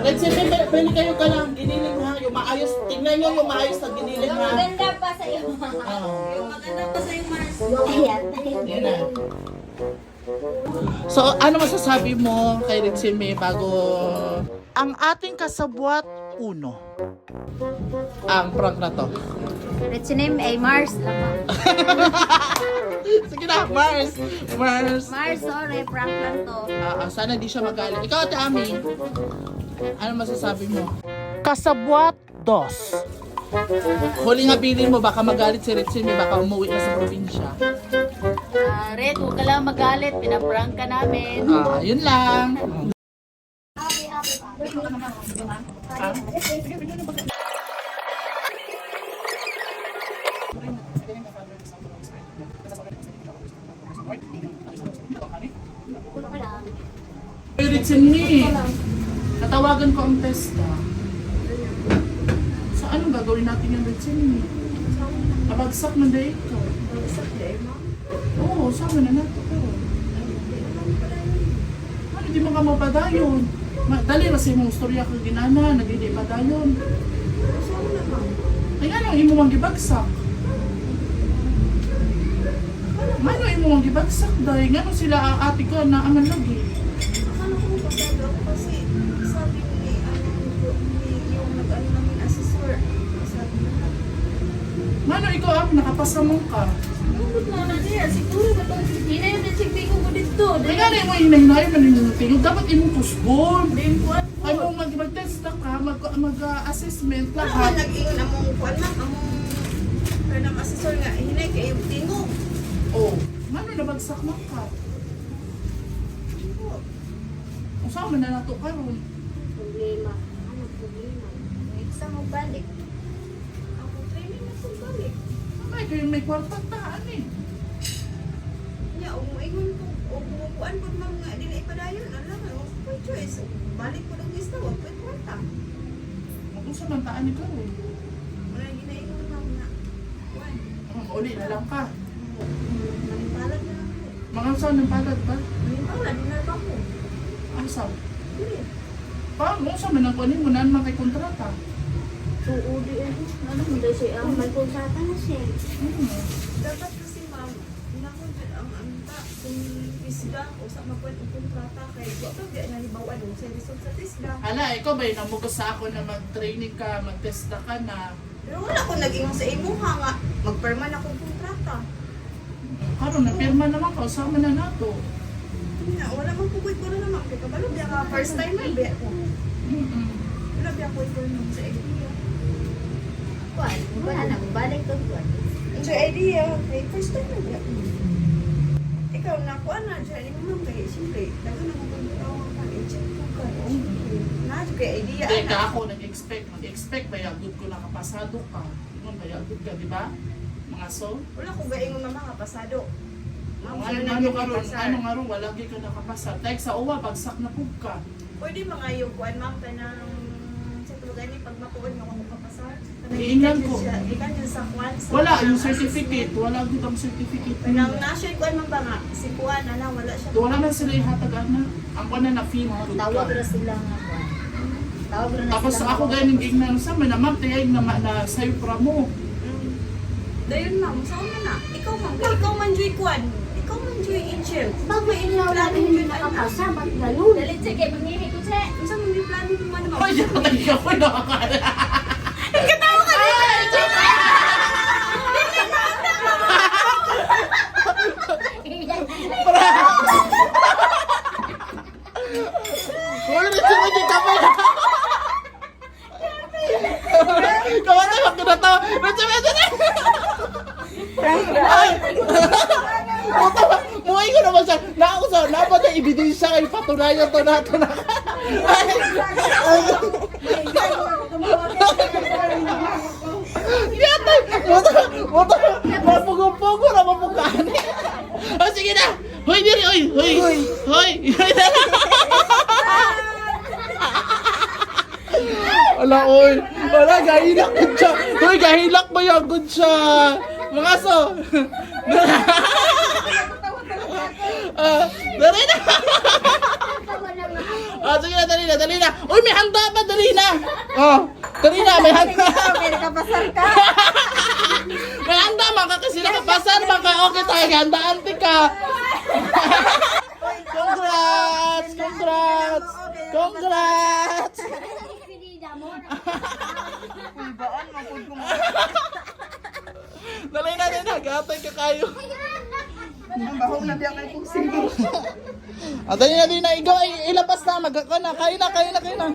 Let's say, pwede kayo ka lang giniling ha. Yung maayos, tingnan nyo yung maayos na giniling Yung ha. maganda pa sa iyo. Yung maganda pa sa'yo, Mars. Ayan. Yan na. So, ano masasabi mo kay Ritsime bago ang ating kasabwat uno? Ang prank na to. Let's name ay Mars lang. Sige na, Mars! Mars! Mars, sorry, prank lang to. Sana di siya magalit. Ikaw, Ate Ami, ano masasabi mo? Kasabwat dos. Huling habilin mo, baka magalit si Ritsime, baka umuwi na sa probinsya. Red, huwag ka lang magalit. Pinaprank ka namin. Yun lang. Hey, Ritsime, natawagan ko ang testa. So, anong gagawin natin yung Ritsime? Abagsak na day ito. Oo, sama na nato. Ano, di mo ka mapadayon. Dali kasi mong storya ka ginana, naghindi padayon. Ay ano, imo mang gibagsak. Ano, imo mang gibagsak dahil ngano sila ate ko na aman lagi. Akala ko pasado ako kasi sabi ni yung nag-ano namin assessor. Sabi na, Ngano ikaw nakapasa mo ka. lubot na na niya. Siguro ba itong hinayin na sigbigo ko dito. Ay nga mo hinahinayo man yung tingog. Dapat imong kusgon. Then what? Ay mo mag-test na ka, mag-assessment Ano lahat. nag-ingon among kuwan na, among kanang assessor nga, hinay kayo tingog. Oh, ngano nabagsak mo ka. Kung saan man na nato karon. Problema. Ano problema? Exam mo balik. Ako training na kung balik. Ay, kayo may kwarta taan eh. Nya, umuingon ko, o kumukuan po mga nga dili ipadayon. Alam mo, may choice. Balik ko ng lista, wag ko kwarta. Kung saan man taan ikaw eh. Wala ginaingon na nga. Kuwan. Uli na lang ka. Nalimpalat na lang ko. Mga saan ng palad ba? Nalimpalat, dinarba ko. Ang saan? Dili. Paano? Saan man ang kunin mo na naman kay kontrata? Tuudi ano mo daw siya? May kontrata na siya. Dapat kasi ma'am, nakon ang anta kung isda o sa mapuan ang kontrata kay wa pa di na hibawan mo sa result sa tisda. Hala, ikaw ba namugos sa ako na mag-training ka, mag-testa ka na. Pero wala ko nag-ingon sa imo ha nga magperma na kong kontrata. Karon na pirma naman ka, usama na nato. Nya, wala man pugoy ko na naman kay kabalo biya ka first time man biya ko. Wala biya ko ito sa idea. Kuan, wala na balik to kuan. Sa idea kay first time man biya. Ikaw na ko na dyan mo man kay siyempre dagan na mo kung tawag ka i-check ko ka. Na kay idea Hindi ka ana. ako nag-expect ba yagod ko nakapasado ka. Ingon ba yagod ka, di ba? Mga so. Wala ko gaingon na mga pasado. Ma'am, Ano sir, ano naging karon, pasar. ano nga ron, wala gyud ka nakapasa. Dahil sa uwa, bagsak na pug ka. Pwede mga yung kuan ma'am kanang sa tulugan ni pag makuon nga ako kapasar. Iingnan ko. Ikan yun sa kuan sa Wala yung kanang certificate, wala gyud ang certificate. Kanang national kuan man ba nga si kuan ana wala siya. Wala na sila ihatag ana. Ang kuan na fee mo. Tawag ra sila nga kuan. Tawag ra na Tapos sila. ako ganing gingnan sa man na ma'am tayag na sayo pra mo. Dayon ma'am, sa una na. Ikaw man joy kuan. Ikaw man joy in-chill. Bago inyo namin hindi nakapasa, ba't ganun? Dalit siya, kaya pag-nini ko siya. Unsa man di plano mo man Ay, ma'am? yan talaga ako nakakala. Katawa ka dito. Wala na siya maging kamay. Kawan na, kinatawa. Ay! Muhay ko naman siya. Nausa, dapat na ebidensya kayo patunayan to nato na. Yatay! Mapugo-pugo na mapugaan. Oh, sige na! Hoy, diri! Hoy! Hoy! Hoy! Wala, oy! Wala, gahilak ko siya! Hoy, gahilak mo yung good siya! Mga so! Dali na! Sige na, dali na! Uy, may handa pa dali na. Oh, dali na, may handa. May nakapasar ka. May handa, maka kasi nakapasar, maka okay tayo, handaan ka. Congrats! Congrats! Congrats! Uy, baan, mapod ko mo. Dali na, gatay ka kayo. Ang bahong na biyang ay pusing. Dali na, ikaw ay ilabas na, kayo na.